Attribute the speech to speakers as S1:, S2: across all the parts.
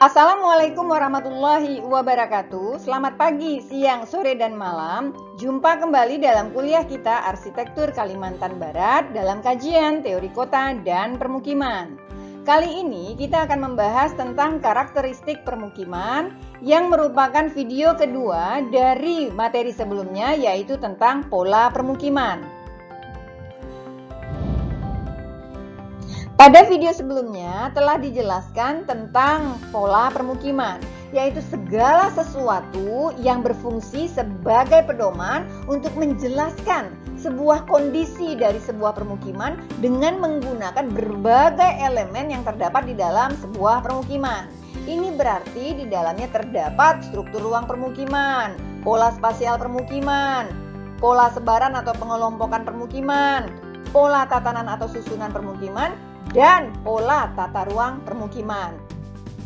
S1: Assalamualaikum warahmatullahi wabarakatuh. Selamat pagi, siang, sore, dan malam. Jumpa kembali dalam kuliah kita Arsitektur Kalimantan Barat dalam kajian teori kota dan permukiman. Kali ini kita akan membahas tentang karakteristik permukiman yang merupakan video kedua dari materi sebelumnya, yaitu tentang pola permukiman. Pada video sebelumnya telah dijelaskan tentang pola permukiman, yaitu segala sesuatu yang berfungsi sebagai pedoman untuk menjelaskan sebuah kondisi dari sebuah permukiman dengan menggunakan berbagai elemen yang terdapat di dalam sebuah permukiman. Ini berarti di dalamnya terdapat struktur ruang permukiman, pola spasial permukiman, pola sebaran atau pengelompokan permukiman, pola tatanan atau susunan permukiman, dan pola tata ruang permukiman.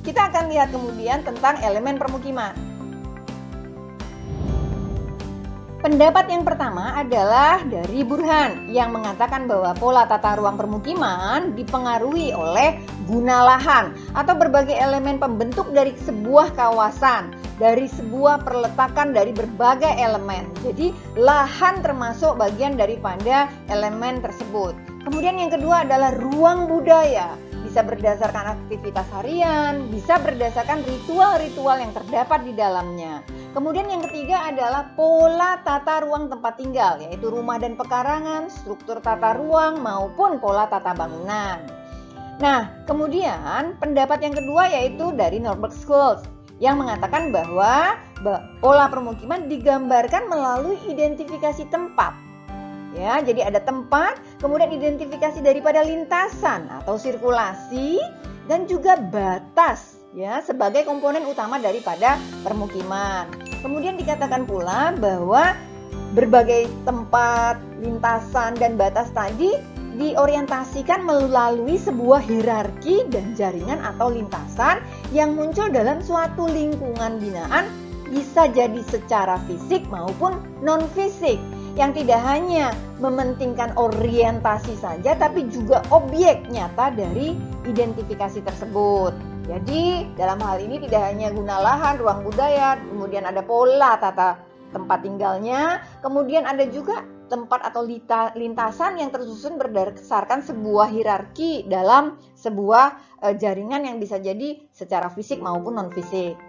S1: Kita akan lihat kemudian tentang elemen permukiman. Pendapat yang pertama adalah dari Burhan yang mengatakan bahwa pola tata ruang permukiman dipengaruhi oleh guna lahan atau berbagai elemen pembentuk dari sebuah kawasan, dari sebuah perletakan dari berbagai elemen. Jadi lahan termasuk bagian daripada elemen tersebut. Kemudian yang kedua adalah ruang budaya. Bisa berdasarkan aktivitas harian, bisa berdasarkan ritual-ritual yang terdapat di dalamnya. Kemudian yang ketiga adalah pola tata ruang tempat tinggal, yaitu rumah dan pekarangan, struktur tata ruang maupun pola tata bangunan. Nah, kemudian pendapat yang kedua yaitu dari Norberg Schultz yang mengatakan bahwa pola permukiman digambarkan melalui identifikasi tempat. Ya, jadi ada tempat, kemudian identifikasi daripada lintasan atau sirkulasi dan juga batas ya sebagai komponen utama daripada permukiman. Kemudian dikatakan pula bahwa berbagai tempat, lintasan dan batas tadi diorientasikan melalui sebuah hierarki dan jaringan atau lintasan yang muncul dalam suatu lingkungan binaan, bisa jadi secara fisik maupun non-fisik, yang tidak hanya mementingkan orientasi saja tapi juga objek nyata dari identifikasi tersebut. Jadi dalam hal ini tidak hanya guna lahan, ruang budaya, kemudian ada pola tata tempat tinggalnya, kemudian ada juga tempat atau lintasan yang tersusun berdasarkan sebuah hierarki dalam sebuah jaringan yang bisa jadi secara fisik maupun non-fisik.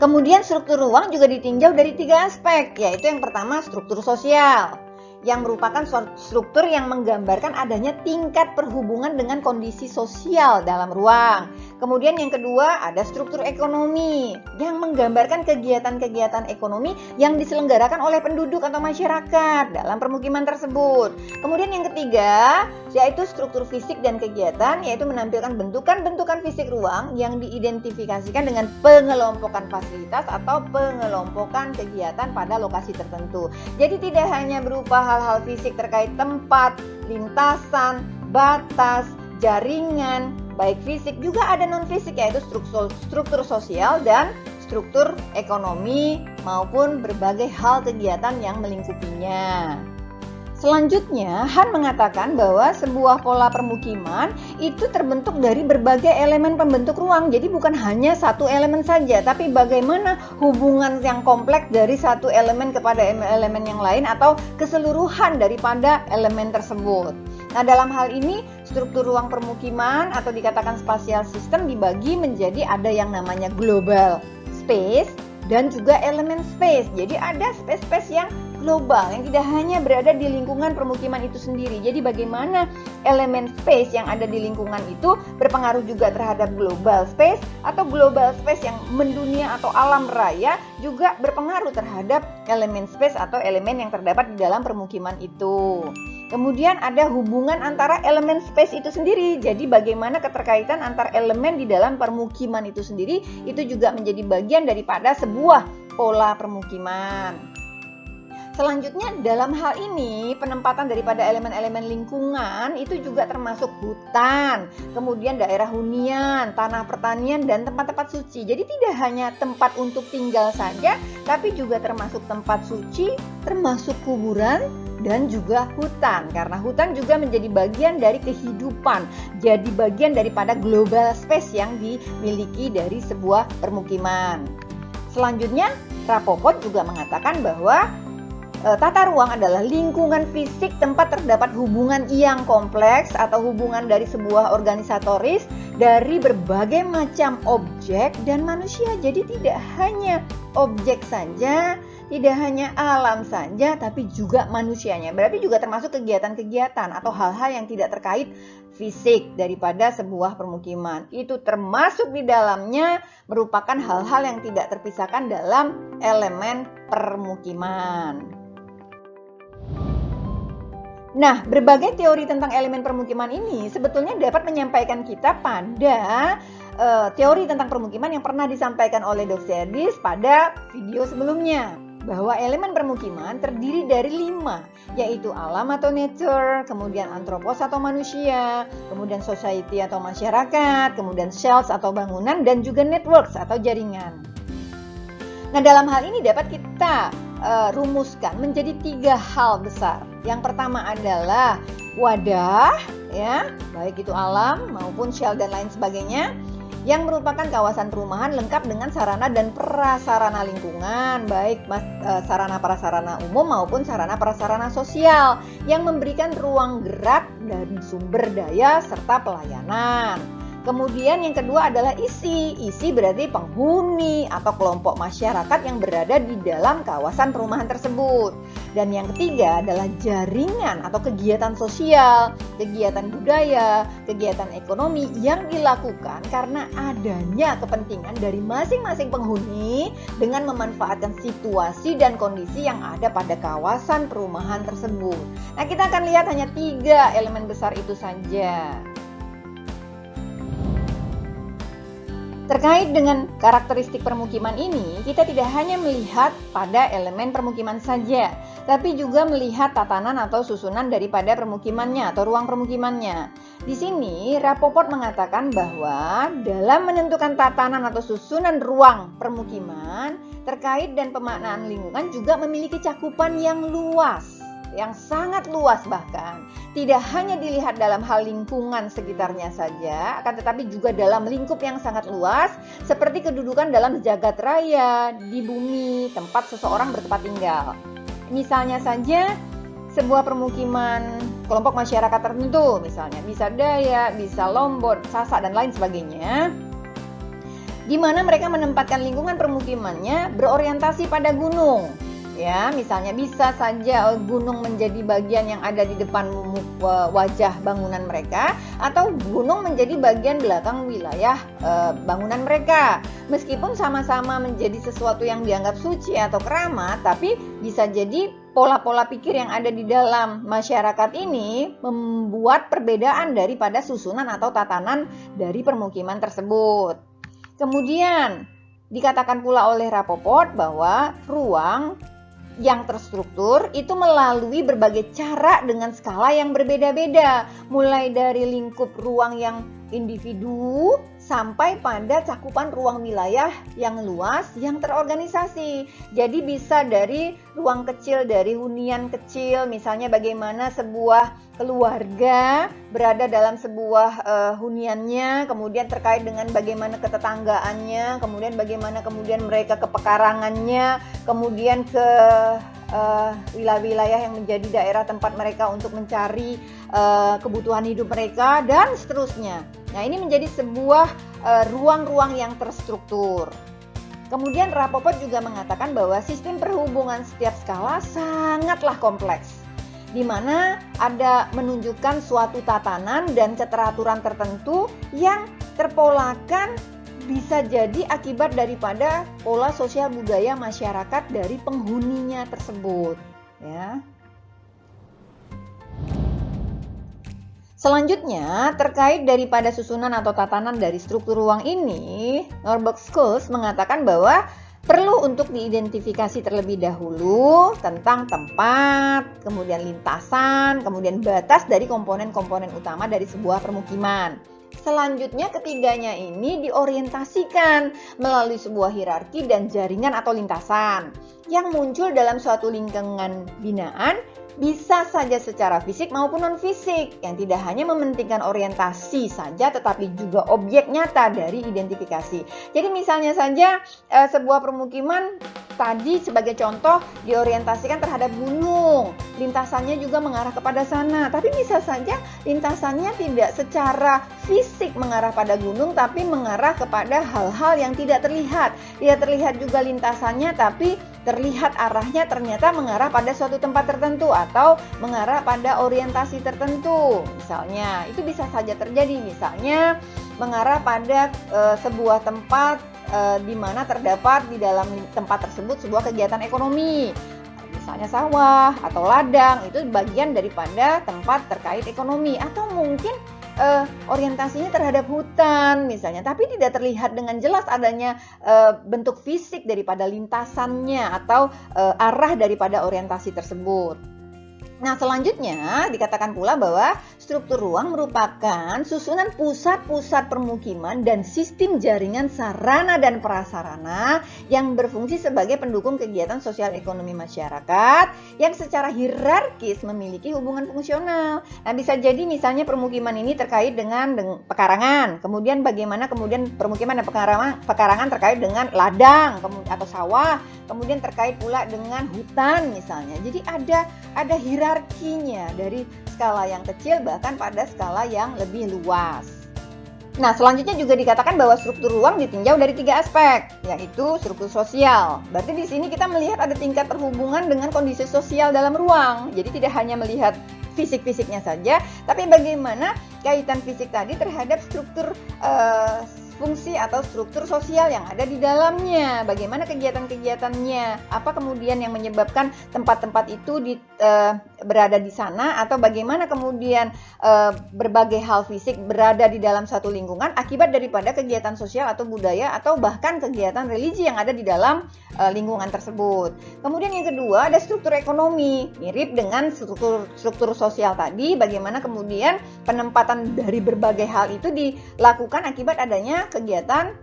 S1: Kemudian struktur ruang juga ditinjau dari 3 aspek, yaitu yang pertama struktur sosial, yang merupakan struktur yang menggambarkan adanya tingkat perhubungan dengan kondisi sosial dalam ruang. Kemudian yang kedua ada struktur ekonomi, yang menggambarkan kegiatan-kegiatan ekonomi yang diselenggarakan oleh penduduk atau masyarakat dalam permukiman tersebut. Kemudian yang ketiga yaitu struktur fisik dan kegiatan, yaitu menampilkan bentukan-bentukan fisik ruang yang diidentifikasikan dengan pengelompokan fasilitas atau pengelompokan kegiatan pada lokasi tertentu. Jadi tidak hanya berupa hal-hal fisik terkait tempat, lintasan, batas, jaringan, baik fisik juga ada non-fisik, yaitu struktur sosial dan struktur ekonomi maupun berbagai hal kegiatan yang melingkupinya. Selanjutnya, Han mengatakan bahwa sebuah pola permukiman itu terbentuk dari berbagai elemen pembentuk ruang. Jadi bukan hanya satu elemen saja, tapi bagaimana hubungan yang kompleks dari satu elemen kepada elemen yang lain atau keseluruhan daripada elemen tersebut. Nah, dalam hal ini struktur ruang permukiman atau dikatakan spatial system dibagi menjadi ada yang namanya global space dan juga elemen space. Jadi ada space-space yang global yang tidak hanya berada di lingkungan permukiman itu sendiri. Jadi bagaimana elemen space yang ada di lingkungan itu berpengaruh juga terhadap global space, atau global space yang mendunia atau alam raya juga berpengaruh terhadap elemen space atau elemen yang terdapat di dalam permukiman itu. Kemudian ada hubungan antara elemen space itu sendiri. Jadi bagaimana keterkaitan antar elemen di dalam permukiman itu sendiri itu juga menjadi bagian daripada sebuah pola permukiman. Selanjutnya dalam hal ini penempatan daripada elemen-elemen lingkungan itu juga termasuk hutan, kemudian daerah hunian, tanah pertanian dan tempat-tempat suci. Jadi tidak hanya tempat untuk tinggal saja, tapi juga termasuk tempat suci, termasuk kuburan dan juga hutan. Karena hutan juga menjadi bagian dari kehidupan, jadi bagian daripada global space yang dimiliki dari sebuah permukiman. Selanjutnya, Rapoport juga mengatakan bahwa tata ruang adalah lingkungan fisik tempat terdapat hubungan yang kompleks atau hubungan dari sebuah organisatoris dari berbagai macam objek dan manusia. Jadi tidak hanya objek saja, tidak hanya alam saja, tapi juga manusianya. Berarti juga termasuk kegiatan-kegiatan atau hal-hal yang tidak terkait fisik daripada sebuah permukiman. Itu termasuk di dalamnya merupakan hal-hal yang tidak terpisahkan dalam elemen permukiman. Nah, berbagai teori tentang elemen permukiman ini sebetulnya dapat menyampaikan kita pada teori tentang permukiman yang pernah disampaikan oleh Doxyadis pada video sebelumnya. Bahwa elemen permukiman terdiri dari 5, yaitu alam atau nature, kemudian anthropos atau manusia, kemudian society atau masyarakat, kemudian cells atau bangunan, dan juga networks atau jaringan. Nah, dalam hal ini dapat kita rumuskan menjadi 3 hal besar. Yang pertama adalah wadah, ya, baik itu alam maupun shell dan lain sebagainya, yang merupakan kawasan perumahan lengkap dengan sarana dan prasarana lingkungan, baik sarana prasarana umum maupun sarana prasarana sosial, yang memberikan ruang gerak dan sumber daya serta pelayanan. Kemudian yang kedua adalah isi. Isi berarti penghuni atau kelompok masyarakat yang berada di dalam kawasan perumahan tersebut. Dan yang ketiga adalah jaringan atau kegiatan sosial, kegiatan budaya, kegiatan ekonomi yang dilakukan karena adanya kepentingan dari masing-masing penghuni dengan memanfaatkan situasi dan kondisi yang ada pada kawasan perumahan tersebut. Nah, kita akan lihat hanya 3 elemen besar itu saja. Terkait dengan karakteristik permukiman ini, kita tidak hanya melihat pada elemen permukiman saja, tapi juga melihat tatanan atau susunan daripada permukimannya atau ruang permukimannya. Di sini, Rapoport mengatakan bahwa dalam menentukan tatanan atau susunan ruang permukiman, terkait dan pemaknaan lingkungan juga memiliki cakupan yang luas. Yang sangat luas bahkan, tidak hanya dilihat dalam hal lingkungan sekitarnya saja, akan tetapi juga dalam lingkup yang sangat luas, seperti kedudukan dalam jagat raya, di bumi, tempat seseorang bertempat tinggal. Misalnya saja, sebuah permukiman kelompok masyarakat tertentu, misalnya bisa Dayak, bisa Lombok, Sasak, dan lain sebagainya, di mana mereka menempatkan lingkungan permukimannya berorientasi pada gunung. Ya, misalnya bisa saja gunung menjadi bagian yang ada di depan wajah bangunan mereka, atau gunung menjadi bagian belakang wilayah bangunan mereka. Meskipun sama-sama menjadi sesuatu yang dianggap suci atau keramat, tapi bisa jadi pola-pola pikir yang ada di dalam masyarakat ini membuat perbedaan daripada susunan atau tatanan dari permukiman tersebut. Kemudian dikatakan pula oleh Rapoport bahwa ruang yang terstruktur itu melalui berbagai cara dengan skala yang berbeda-beda, mulai dari lingkup ruang yang individu sampai pada cakupan ruang wilayah yang luas yang terorganisasi. Jadi bisa dari ruang kecil, dari hunian kecil, misalnya bagaimana sebuah keluarga berada dalam sebuah huniannya, kemudian terkait dengan bagaimana ketetanggaannya, kemudian bagaimana mereka ke pekarangannya, kemudian ke wilayah-wilayah yang menjadi daerah tempat mereka untuk mencari kebutuhan hidup mereka, dan seterusnya. Nah, ini menjadi sebuah ruang-ruang yang terstruktur. Kemudian Rapoport juga mengatakan bahwa sistem perhubungan setiap skala sangatlah kompleks, di mana ada menunjukkan suatu tatanan dan keteraturan tertentu yang terpolakan, bisa jadi akibat daripada pola sosial budaya masyarakat dari penghuninya tersebut, ya. Selanjutnya, terkait daripada susunan atau tatanan dari struktur ruang ini, Norberg Schultz mengatakan bahwa perlu untuk diidentifikasi terlebih dahulu tentang tempat, kemudian lintasan, kemudian batas dari komponen-komponen utama dari sebuah permukiman. Selanjutnya, ketiganya ini diorientasikan melalui sebuah hierarki dan jaringan atau lintasan yang muncul dalam suatu lingkungan binaan bisa saja secara fisik maupun non-fisik, yang tidak hanya mementingkan orientasi saja tetapi juga objek nyata dari identifikasi. Jadi misalnya saja sebuah permukiman tadi sebagai contoh diorientasikan terhadap gunung, lintasannya juga mengarah kepada sana, tapi bisa saja lintasannya tidak secara fisik mengarah pada gunung tapi mengarah kepada hal-hal yang tidak terlihat. Tidak terlihat juga lintasannya tapi terlihat arahnya ternyata mengarah pada suatu tempat tertentu atau mengarah pada orientasi tertentu. Misalnya, itu bisa saja terjadi. Misalnya, mengarah pada sebuah tempat di mana terdapat di dalam tempat tersebut sebuah kegiatan ekonomi. Misalnya sawah atau ladang, itu bagian daripada tempat terkait ekonomi. Atau mungkin orientasinya terhadap hutan misalnya, tapi tidak terlihat dengan jelas adanya bentuk fisik daripada lintasannya atau arah daripada orientasi tersebut. Nah, selanjutnya dikatakan pula bahwa struktur ruang merupakan susunan pusat-pusat permukiman dan sistem jaringan sarana dan prasarana yang berfungsi sebagai pendukung kegiatan sosial ekonomi masyarakat yang secara hierarkis memiliki hubungan fungsional. Nah, bisa jadi misalnya permukiman ini terkait dengan pekarangan, kemudian bagaimana kemudian permukiman dan pekarangan terkait dengan ladang atau sawah, kemudian terkait pula dengan hutan misalnya. Jadi ada hierarkinya dari skala yang kecil bahkan pada skala yang lebih luas. Nah, selanjutnya juga dikatakan bahwa struktur ruang ditinjau dari 3 aspek, yaitu struktur sosial. Berarti di sini kita melihat ada tingkat terhubungan dengan kondisi sosial dalam ruang. Jadi tidak hanya melihat fisik-fisiknya saja, tapi bagaimana kaitan fisik tadi terhadap struktur fungsi atau struktur sosial yang ada di dalamnya, bagaimana kegiatan-kegiatannya, apa kemudian yang menyebabkan tempat-tempat itu berada di sana, atau bagaimana kemudian berbagai hal fisik berada di dalam satu lingkungan akibat daripada kegiatan sosial atau budaya atau bahkan kegiatan religi yang ada di dalam lingkungan tersebut. Kemudian yang kedua ada struktur ekonomi, mirip dengan struktur sosial tadi, bagaimana kemudian penempatan dari berbagai hal itu dilakukan akibat adanya kegiatan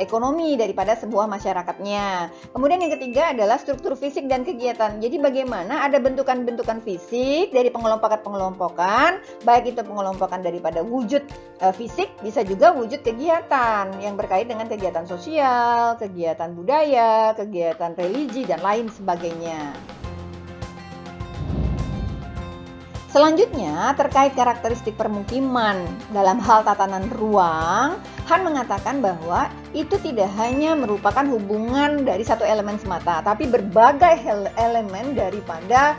S1: ekonomi daripada sebuah masyarakatnya. Kemudian yang ketiga adalah struktur fisik dan kegiatan. Jadi bagaimana ada bentukan-bentukan fisik dari pengelompokan, baik itu pengelompokan daripada wujud fisik, bisa juga wujud kegiatan yang berkait dengan kegiatan sosial, kegiatan budaya, kegiatan religi, dan lain sebagainya. Selanjutnya, terkait karakteristik permukiman dalam hal tatanan ruang, Han mengatakan bahwa itu tidak hanya merupakan hubungan dari satu elemen semata, tapi berbagai elemen daripada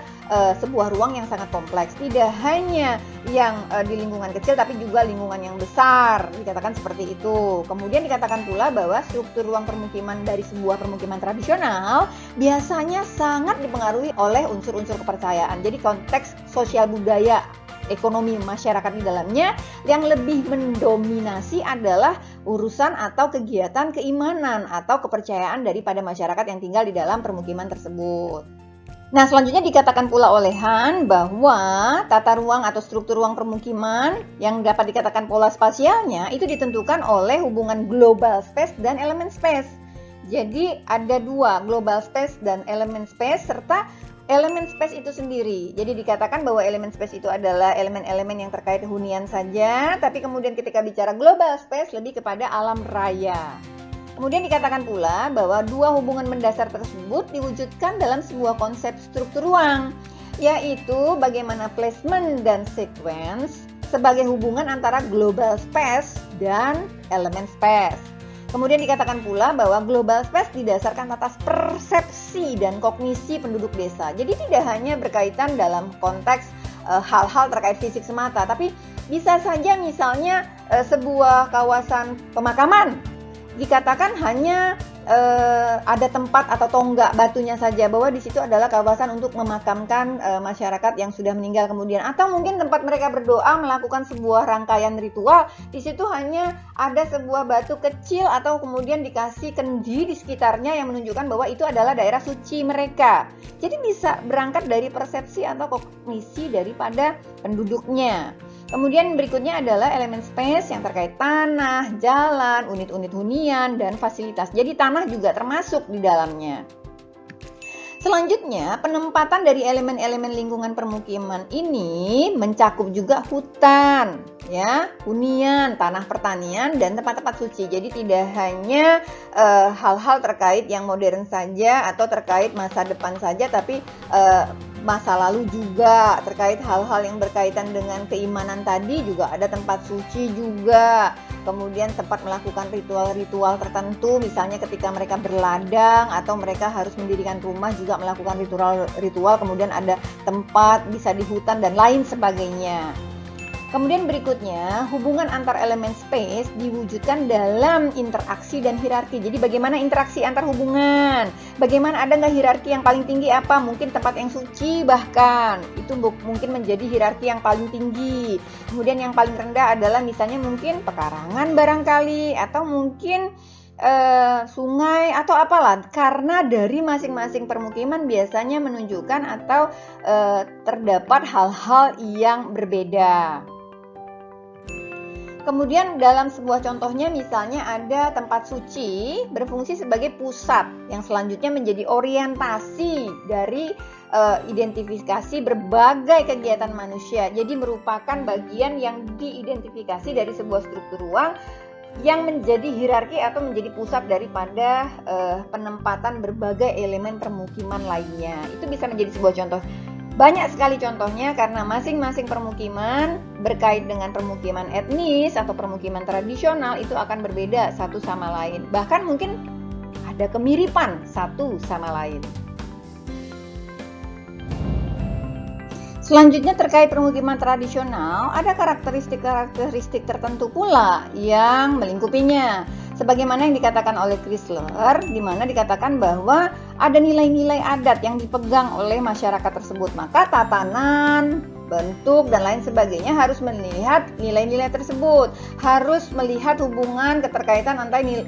S1: sebuah ruang yang sangat kompleks. Tidak hanya yang di lingkungan kecil, tapi juga lingkungan yang besar, dikatakan seperti itu. Kemudian dikatakan pula bahwa struktur ruang permukiman dari sebuah permukiman tradisional biasanya sangat dipengaruhi oleh unsur-unsur kepercayaan. Jadi konteks sosial budaya ekonomi masyarakat di dalamnya yang lebih mendominasi adalah urusan atau kegiatan keimanan atau kepercayaan daripada masyarakat yang tinggal di dalam permukiman tersebut. Nah, selanjutnya dikatakan pula oleh Han bahwa tata ruang atau struktur ruang permukiman yang dapat dikatakan pola spasialnya itu ditentukan oleh hubungan global space dan elemen space. Jadi ada dua, global space dan elemen space, serta elemen space itu sendiri. Jadi dikatakan bahwa elemen space itu adalah elemen-elemen yang terkait hunian saja, tapi kemudian ketika bicara global space lebih kepada alam raya. Kemudian dikatakan pula bahwa dua hubungan mendasar tersebut diwujudkan dalam sebuah konsep struktur ruang, yaitu bagaimana placement dan sequence sebagai hubungan antara global space dan elemen space. Kemudian dikatakan pula bahwa global space didasarkan atas persepsi dan kognisi penduduk desa. Jadi tidak hanya berkaitan dalam konteks hal-hal terkait fisik semata, tapi bisa saja misalnya sebuah kawasan pemakaman dikatakan hanya ada tempat atau tonggak batunya saja, bahwa di situ adalah kawasan untuk memakamkan masyarakat yang sudah meninggal kemudian, atau mungkin tempat mereka berdoa melakukan sebuah rangkaian ritual, di situ hanya ada sebuah batu kecil atau kemudian dikasih kendi di sekitarnya yang menunjukkan bahwa itu adalah daerah suci mereka. Jadi bisa berangkat dari persepsi atau kognisi daripada penduduknya. Kemudian berikutnya adalah elemen space yang terkait tanah, jalan, unit-unit hunian, dan fasilitas. Jadi tanah juga termasuk di dalamnya. Selanjutnya, penempatan dari elemen-elemen lingkungan permukiman ini mencakup juga hutan, ya, hunian, tanah pertanian, dan tempat-tempat suci. Jadi tidak hanya hal-hal terkait yang modern saja atau terkait masa depan saja, tapi masa lalu juga, terkait hal-hal yang berkaitan dengan keimanan tadi juga ada tempat suci juga. Kemudian tempat melakukan ritual-ritual tertentu, misalnya ketika mereka berladang atau mereka harus mendirikan rumah juga melakukan ritual-ritual, kemudian ada tempat bisa di hutan dan lain sebagainya. Kemudian berikutnya, hubungan antar elemen space diwujudkan dalam interaksi dan hierarki. Jadi bagaimana interaksi antar hubungan? Bagaimana, ada nggak hierarki yang paling tinggi apa? Mungkin tempat yang suci bahkan, itu mungkin menjadi hierarki yang paling tinggi. Kemudian yang paling rendah adalah misalnya mungkin pekarangan barangkali, atau mungkin sungai atau apalah, karena dari masing-masing permukiman biasanya menunjukkan atau terdapat hal-hal yang berbeda. Kemudian dalam sebuah contohnya misalnya ada tempat suci berfungsi sebagai pusat yang selanjutnya menjadi orientasi dari identifikasi berbagai kegiatan manusia. Jadi merupakan bagian yang diidentifikasi dari sebuah struktur ruang yang menjadi hierarki atau menjadi pusat daripada penempatan berbagai elemen permukiman lainnya. Itu bisa menjadi sebuah contoh. Banyak sekali contohnya karena masing-masing permukiman berkait dengan permukiman etnis atau permukiman tradisional itu akan berbeda satu sama lain. Bahkan mungkin ada kemiripan satu sama lain. Selanjutnya terkait permukiman tradisional, ada karakteristik tertentu pula yang melingkupinya. Sebagaimana yang dikatakan oleh Chrysler, di mana dikatakan bahwa ada nilai-nilai adat yang dipegang oleh masyarakat tersebut. Maka tatanan, bentuk, dan lain sebagainya harus melihat nilai-nilai tersebut. Harus melihat hubungan keterkaitan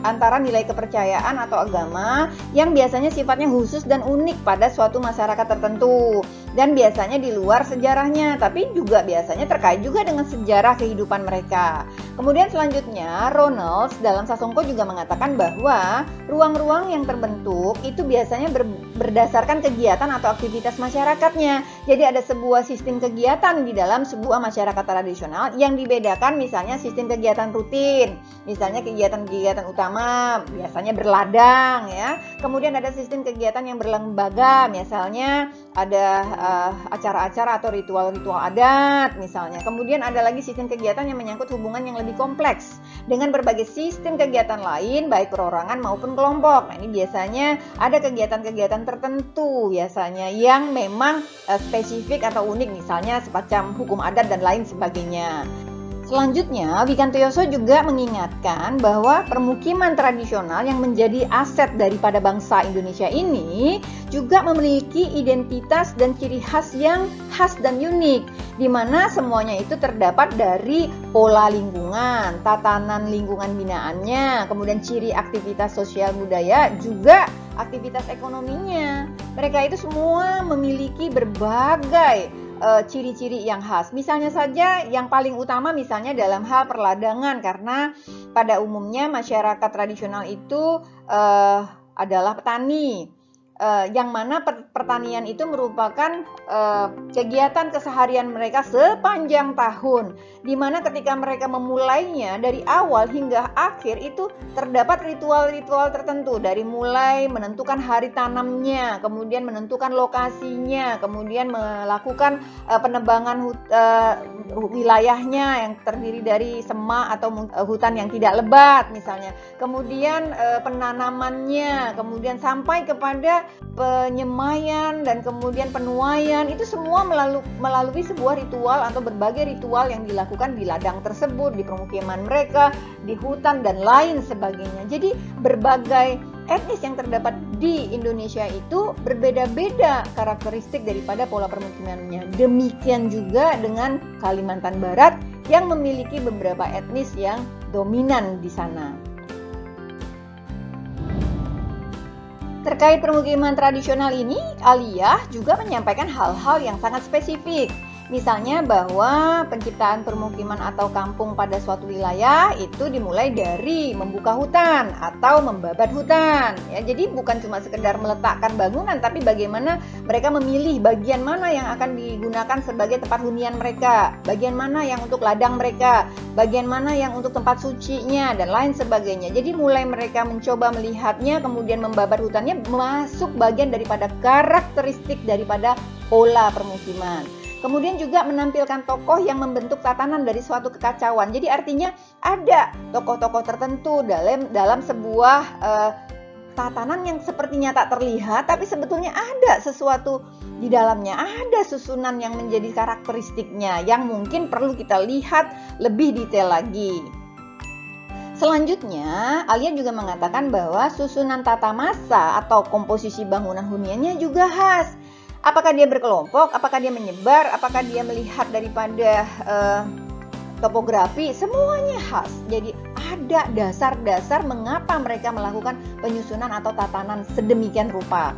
S1: antara nilai kepercayaan atau agama yang biasanya sifatnya khusus dan unik pada suatu masyarakat tertentu. Dan biasanya di luar sejarahnya, tapi juga biasanya terkait juga dengan sejarah kehidupan mereka. Kemudian selanjutnya, Ronalds dalam Sasongko juga mengatakan bahwa ruang-ruang yang terbentuk itu biasanya berdasarkan kegiatan atau aktivitas masyarakatnya. Jadi ada sebuah sistem kegiatan di dalam sebuah masyarakat tradisional yang dibedakan, misalnya sistem kegiatan rutin, misalnya kegiatan-kegiatan utama biasanya berladang, ya. Kemudian ada sistem kegiatan yang berlembaga, misalnya ada acara-acara atau ritual-ritual adat misalnya. Kemudian ada lagi sistem kegiatan yang menyangkut hubungan yang lebih kompleks dengan berbagai sistem kegiatan lain baik perorangan maupun kelompok. Nah, ini biasanya ada kegiatan-kegiatan tertentu biasanya yang memang spesifik atau unik, misalnya semacam hukum adat dan lain sebagainya. Selanjutnya, Wikantoyoso juga mengingatkan bahwa permukiman tradisional yang menjadi aset daripada bangsa Indonesia ini juga memiliki identitas dan ciri khas yang khas dan unik, di mana semuanya itu terdapat dari pola lingkungan, tatanan lingkungan binaannya, kemudian ciri aktivitas sosial budaya, juga aktivitas ekonominya. Mereka itu semua memiliki berbagai ciri-ciri yang khas. Misalnya saja yang paling utama misalnya dalam hal perladangan, karena pada umumnya masyarakat tradisional itu adalah petani. Yang mana pertanian itu merupakan kegiatan keseharian mereka sepanjang tahun, di mana ketika mereka memulainya dari awal hingga akhir itu terdapat ritual-ritual tertentu, dari mulai menentukan hari tanamnya, kemudian menentukan lokasinya, kemudian melakukan penebangan wilayahnya yang terdiri dari semak atau hutan yang tidak lebat misalnya, kemudian penanamannya, kemudian sampai kepada penyemaian dan kemudian penuaian, itu semua melalui sebuah ritual atau berbagai ritual yang dilakukan di ladang tersebut, di permukiman mereka, di hutan dan lain sebagainya. Jadi berbagai etnis yang terdapat di Indonesia itu berbeda-beda karakteristik daripada pola permukimannya. Demikian juga dengan Kalimantan Barat yang memiliki beberapa etnis yang dominan di sana. Terkait permukiman tradisional ini, Aliyah juga menyampaikan hal-hal yang sangat spesifik, Misalnya bahwa penciptaan permukiman atau kampung pada suatu wilayah itu dimulai dari membuka hutan atau membabat hutan. Ya, jadi bukan cuma sekedar meletakkan bangunan, tapi bagaimana mereka memilih bagian mana yang akan digunakan sebagai tempat hunian mereka, bagian mana yang untuk ladang mereka, bagian mana yang untuk tempat sucinya, dan lain sebagainya. Jadi mulai mereka mencoba melihatnya, kemudian membabat hutannya, masuk bagian daripada karakteristik daripada pola permukiman. Kemudian juga menampilkan tokoh yang membentuk tatanan dari suatu kekacauan. Jadi artinya ada tokoh-tokoh tertentu dalam sebuah tatanan yang sepertinya tak terlihat, tapi sebetulnya ada sesuatu di dalamnya, ada susunan yang menjadi karakteristiknya yang mungkin perlu kita lihat lebih detail lagi. Selanjutnya, Alia juga mengatakan bahwa susunan tata masa atau komposisi bangunan huniannya juga khas. Apakah dia berkelompok, apakah dia menyebar, apakah dia melihat daripada topografi, semuanya khas. Jadi ada dasar-dasar mengapa mereka melakukan penyusunan atau tatanan sedemikian rupa.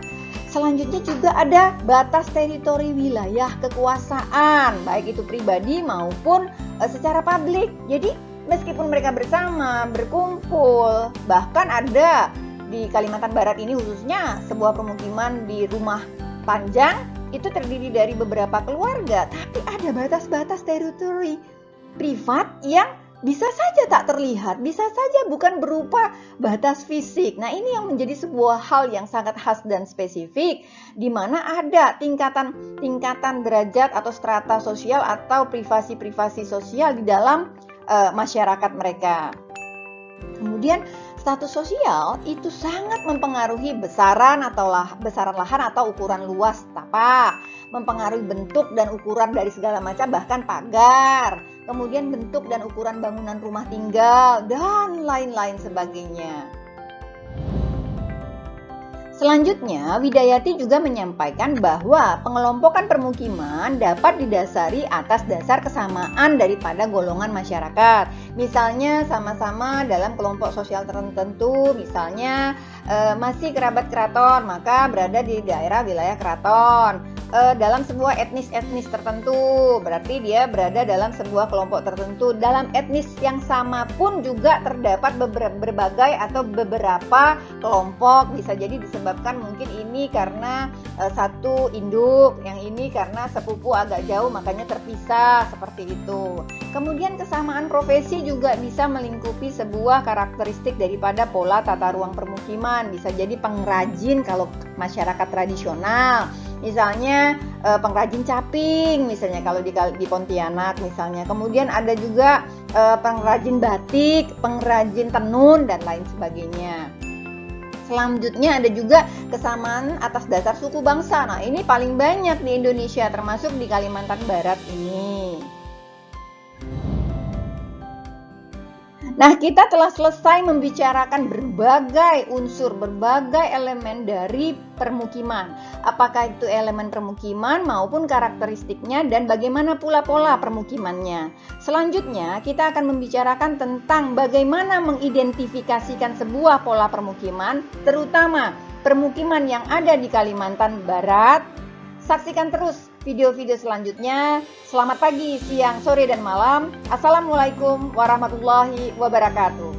S1: Selanjutnya juga ada batas teritori wilayah kekuasaan, baik itu pribadi maupun secara publik. Jadi meskipun mereka bersama, berkumpul, bahkan ada di Kalimantan Barat ini khususnya sebuah permukiman di rumah panjang itu terdiri dari beberapa keluarga, tapi ada batas-batas teritori privat yang bisa saja tak terlihat, bisa saja bukan berupa batas fisik. Nah, ini yang menjadi sebuah hal yang sangat khas dan spesifik, di mana ada tingkatan derajat atau strata sosial atau privasi sosial di dalam masyarakat mereka. Kemudian status sosial itu sangat mempengaruhi besaran lahan atau ukuran luas tapak, mempengaruhi bentuk dan ukuran dari segala macam, bahkan pagar, kemudian bentuk dan ukuran bangunan rumah tinggal, dan lain-lain sebagainya. Selanjutnya, Widayati juga menyampaikan bahwa pengelompokan permukiman dapat didasari atas dasar kesamaan daripada golongan masyarakat. Misalnya sama-sama dalam kelompok sosial tertentu, misalnya masih kerabat keraton, maka berada di daerah wilayah keraton. Dalam sebuah etnis tertentu, berarti dia berada dalam sebuah kelompok tertentu. Dalam etnis yang sama pun juga terdapat berbagai atau beberapa kelompok. Bisa jadi disebabkan mungkin ini karena satu induk, yang ini karena sepupu agak jauh makanya terpisah, seperti itu. Kemudian kesamaan profesi juga bisa melingkupi sebuah karakteristik daripada pola tata ruang permukiman. Bisa jadi pengrajin kalau masyarakat tradisional, misalnya pengrajin caping, misalnya kalau di Pontianak misalnya. Kemudian ada juga pengrajin batik, pengrajin tenun, dan lain sebagainya. Selanjutnya ada juga kesamaan atas dasar suku bangsa. Nah, ini paling banyak di Indonesia, termasuk di Kalimantan Barat ini. Nah, kita telah selesai membicarakan berbagai unsur, berbagai elemen dari permukiman. Apakah itu elemen permukiman maupun karakteristiknya dan bagaimana pula pola permukimannya. Selanjutnya, kita akan membicarakan tentang bagaimana mengidentifikasikan sebuah pola permukiman, terutama permukiman yang ada di Kalimantan Barat. Saksikan terus video-video selanjutnya. Selamat pagi, siang, sore, dan malam. Assalamualaikum warahmatullahi wabarakatuh.